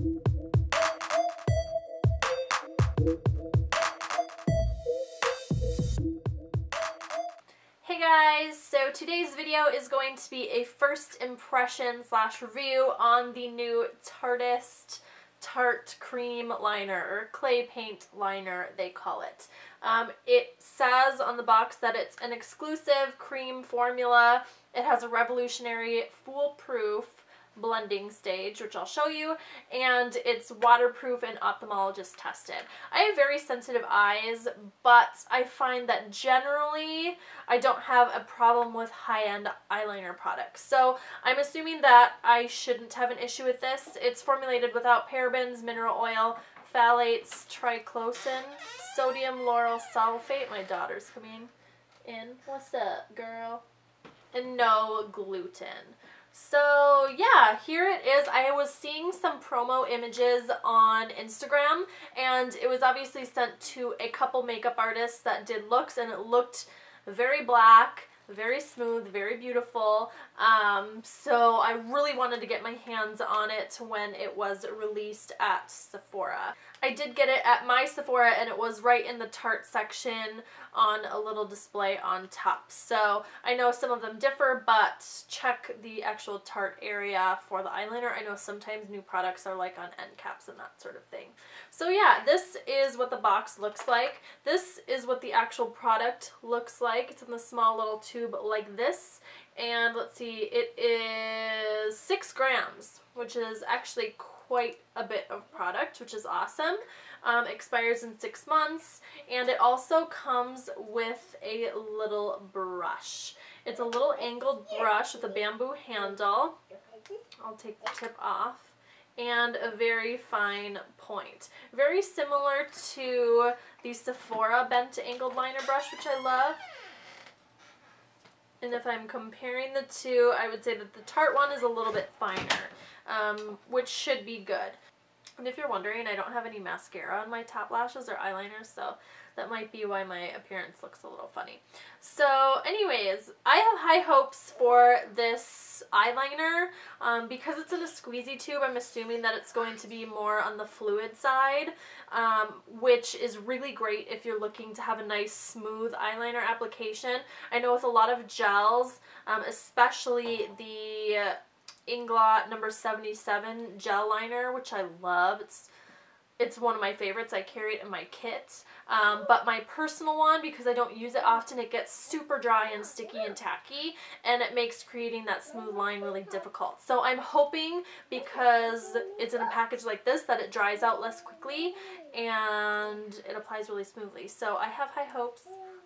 Hey guys, so today's video is going to be a first impression / review on the new Tarteist Tarte Cream Liner, or clay paint liner they call it. It says on the box that it's an exclusive cream formula. It has a revolutionary foolproof blending stage, which I'll show you, and it's waterproof and ophthalmologist tested. I have very sensitive eyes, but I find that generally I don't have a problem with high-end eyeliner products. So I'm assuming that I shouldn't have an issue with this. It's formulated without parabens, mineral oil, phthalates, triclosan, sodium lauryl sulfate. My daughter's coming in. What's up, girl? And no gluten. So yeah, here it is. I was seeing some promo images on Instagram, and it was obviously sent to a couple makeup artists that did looks, and it looked very black, very smooth, very beautiful. So I really wanted to get my hands on it when it was released at Sephora. I did get it at my Sephora, and it was right in the Tarte section on a little display on top. So I know some of them differ, but check the actual Tarte area for the eyeliner. I know sometimes new products are like on end caps and that sort of thing. So yeah, this is what the box looks like. This is what the actual product looks like. It's in the small little tube like this. And let's see, it is 6 grams, which is actually quite a bit of product, which is awesome. Expires in 6 months, and it also comes with a little brush. It's a little angled brush with a bamboo handle. I'll take the tip off. And a very fine point. Very similar to the Sephora bent angled liner brush, which I love. And if I'm comparing the two, I would say that the Tarte one is a little bit finer, which should be good. And if you're wondering, I don't have any mascara on my top lashes or eyeliners, so that might be why my appearance looks a little funny. So anyways, I have high hopes for this eyeliner. Because it's in a squeezy tube, I'm assuming that it's going to be more on the fluid side, which is really great if you're looking to have a nice smooth eyeliner application. I know with a lot of gels, especially the Inglot number 77 gel liner, which I love. It's one of my favorites. I carry it in my kit. But my personal one, because I don't use it often, it gets super dry and sticky and tacky, and it makes creating that smooth line really difficult. So I'm hoping, because it's in a package like this, that it dries out less quickly and it applies really smoothly. So I have high hopes.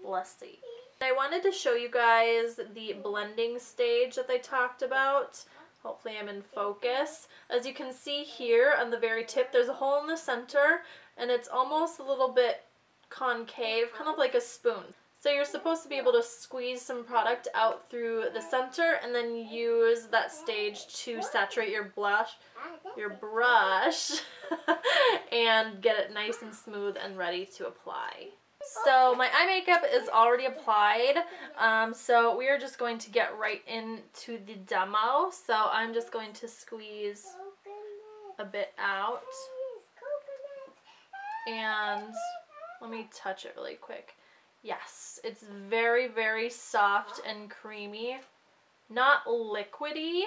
Let's see. I wanted to show you guys the blending stage that they talked about. Hopefully I'm in focus. As you can see here on the very tip, there's a hole in the center, and it's almost a little bit concave, kind of like a spoon. So you're supposed to be able to squeeze some product out through the center and then use that stage to saturate your brush, and get it nice and smooth and ready to apply. So my eye makeup is already applied, so we are just going to get right into the demo. So I'm just going to squeeze a bit out, and let me touch it really quick. Yes, it's very, very soft and creamy. Not liquidy,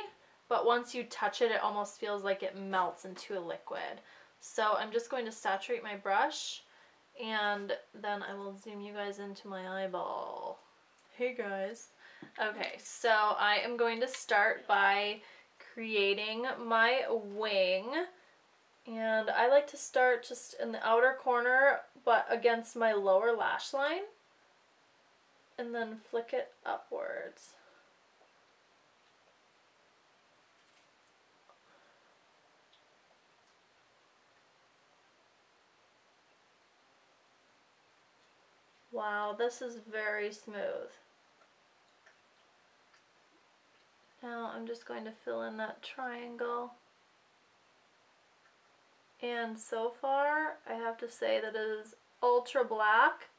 but once you touch it, it almost feels like it melts into a liquid. So I'm just going to saturate my brush, and then I will zoom you guys into my eyeball. Hey guys. Okay, so I am going to start by creating my wing. And I like to start just in the outer corner, but against my lower lash line. And then flick it upwards. Wow, this is very smooth. Now I'm just going to fill in that triangle. And so far, I have to say that it is ultra black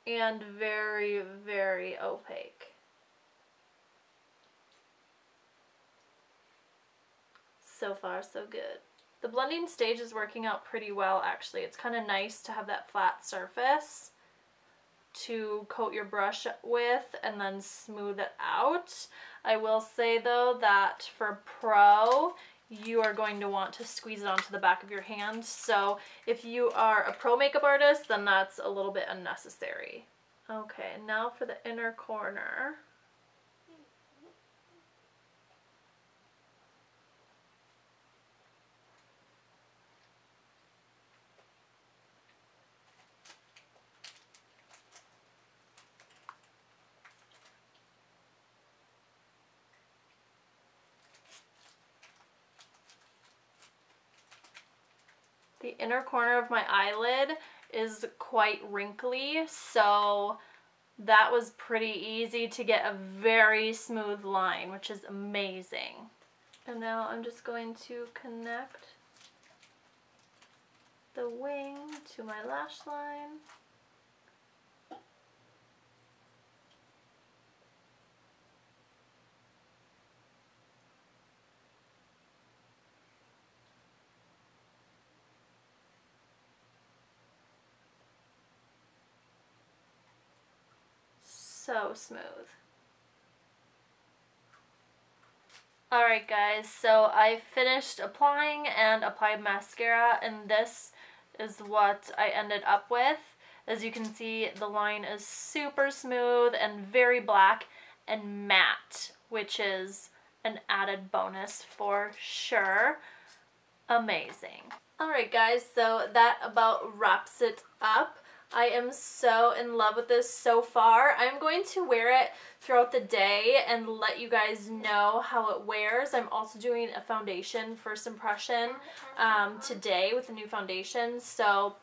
and very, very opaque. So far, so good. The blending stage is working out pretty well, actually. It's kind of nice to have that flat surface to coat your brush with and then smooth it out. I will say though that for pro, you are going to want to squeeze it onto the back of your hand. So if you are a pro makeup artist, then that's a little bit unnecessary. Okay, now for the inner corner. The inner corner of my eyelid is quite wrinkly, so that was pretty easy to get a very smooth line, which is amazing. And now I'm just going to connect the wing to my lash line. So smooth. Alright guys, so I finished applying and applied mascara, and this is what I ended up with. As you can see, the line is super smooth and very black and matte, which is an added bonus for sure. Amazing. Alright guys, so that about wraps it up. I am so in love with this so far. I'm going to wear it throughout the day and let you guys know how it wears. I'm also doing a foundation first impression today with a new foundation, so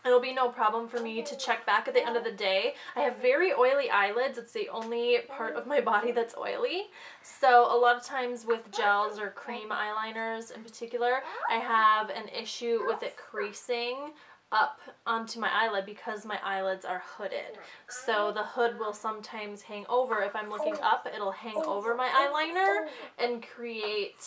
it'll be no problem for me to check back at the end of the day. I have very oily eyelids. It's the only part of my body that's oily. So a lot of times with gels or cream eyeliners in particular, I have an issue with it creasing up onto my eyelid because my eyelids are hooded. So the hood will sometimes hang over. If I'm looking up, it'll hang over my eyeliner and create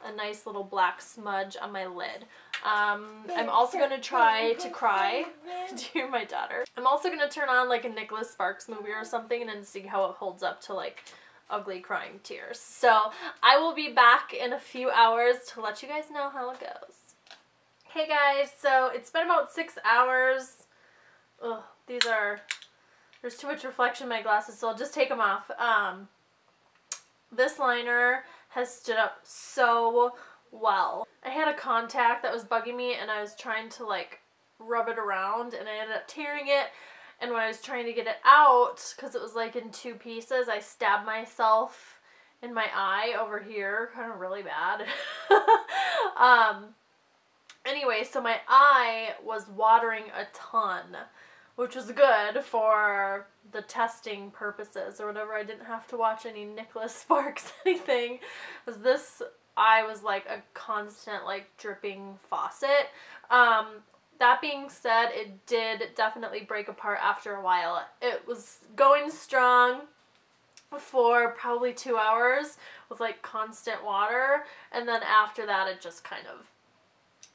a nice little black smudge on my lid. I'm also going to try to cry. Do you hear my daughter? I'm also going to turn on like a Nicholas Sparks movie or something and then see how it holds up to like ugly crying tears. So I will be back in a few hours to let you guys know how it goes. Hey guys, so it's been about 6 hours. Ugh, there's too much reflection in my glasses, so I'll just take them off. This liner has stood up so well. I had a contact that was bugging me and I was trying to like rub it around and I ended up tearing it, and when I was trying to get it out, because it was like in 2 pieces, I stabbed myself in my eye over here, kind of really bad. Anyway, so my eye was watering a ton, which was good for the testing purposes or whatever. I didn't have to watch any Nicholas Sparks anything, because this eye was like a constant like dripping faucet. That being said, it did definitely break apart after a while. It was going strong for probably 2 hours with like constant water, and then after that it just kind of,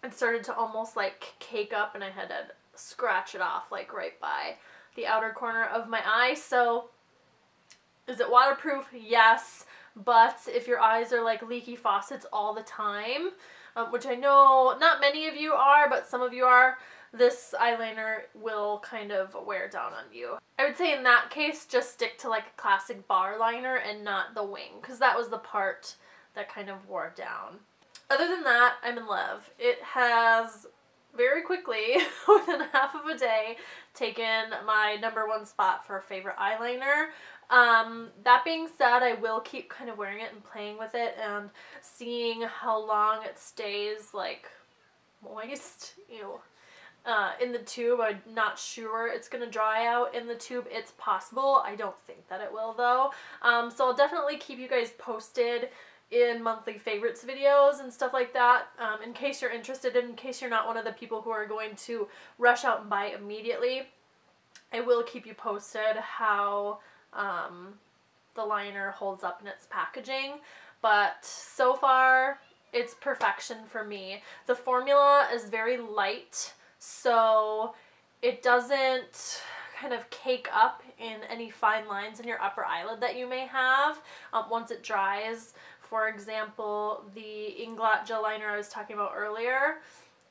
it started to almost like cake up and I had to scratch it off like right by the outer corner of my eye. So is it waterproof? Yes, but if your eyes are like leaky faucets all the time, which I know not many of you are, but some of you are, this eyeliner will kind of wear down on you. I would say in that case, just stick to like a classic bar liner and not the wing, because that was the part that kind of wore down. Other than that, I'm in love. It has very quickly, within half of a day, taken my #1 spot for a favorite eyeliner. That being said, I will keep kind of wearing it and playing with it and seeing how long it stays like moist. Ew. In the tube. I'm not sure it's gonna dry out in the tube. It's possible. I don't think that it will though. So I'll definitely keep you guys posted in monthly favorites videos and stuff like that, in case you're interested, in case you're not one of the people who are going to rush out and buy immediately. I will keep you posted how the liner holds up in its packaging, but so far it's perfection for me. The formula is very light, so it doesn't kind of cake up in any fine lines in your upper eyelid that you may have once it dries. For example, the Inglot gel liner I was talking about earlier,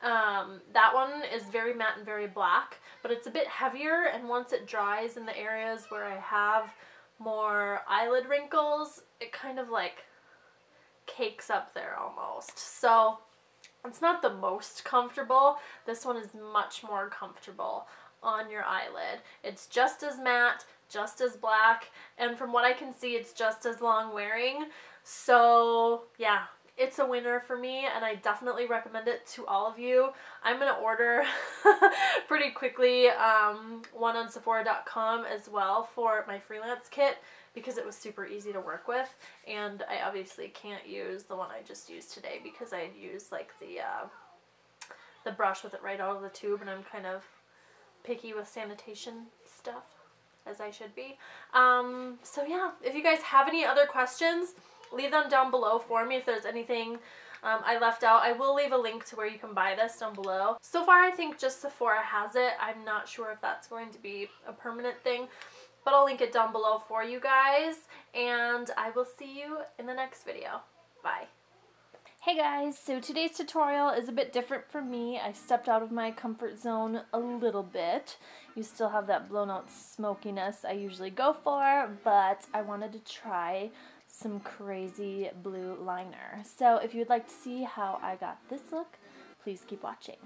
that one is very matte and very black, but it's a bit heavier, and once it dries in the areas where I have more eyelid wrinkles, it kind of like cakes up there almost. So it's not the most comfortable. This one is much more comfortable on your eyelid. It's just as matte, just as black, and from what I can see, it's just as long wearing. So yeah, it's a winner for me, and I definitely recommend it to all of you. I'm gonna order pretty quickly one on Sephora.com as well for my freelance kit, because it was super easy to work with, and I obviously can't use the one I just used today because I used like the brush with it right out of the tube, and I'm kind of picky with sanitation stuff, as I should be. So yeah, if you guys have any other questions, leave them down below for me. If there's anything I left out, I will leave a link to where you can buy this down below. So far I think just Sephora has it. I'm not sure if that's going to be a permanent thing, but I'll link it down below for you guys, and I will see you in the next video. Bye. Hey guys, so today's tutorial is a bit different for me. I stepped out of my comfort zone a little bit. You still have that blown out smokiness I usually go for, but I wanted to try some crazy blue liner. So if you'd like to see how I got this look, please keep watching.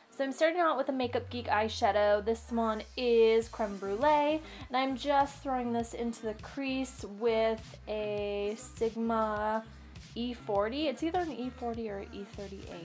So I'm starting out with a Makeup Geek eyeshadow. This one is Creme Brulee, and I'm just throwing this into the crease with a Sigma E40. It's either an E40 or E38.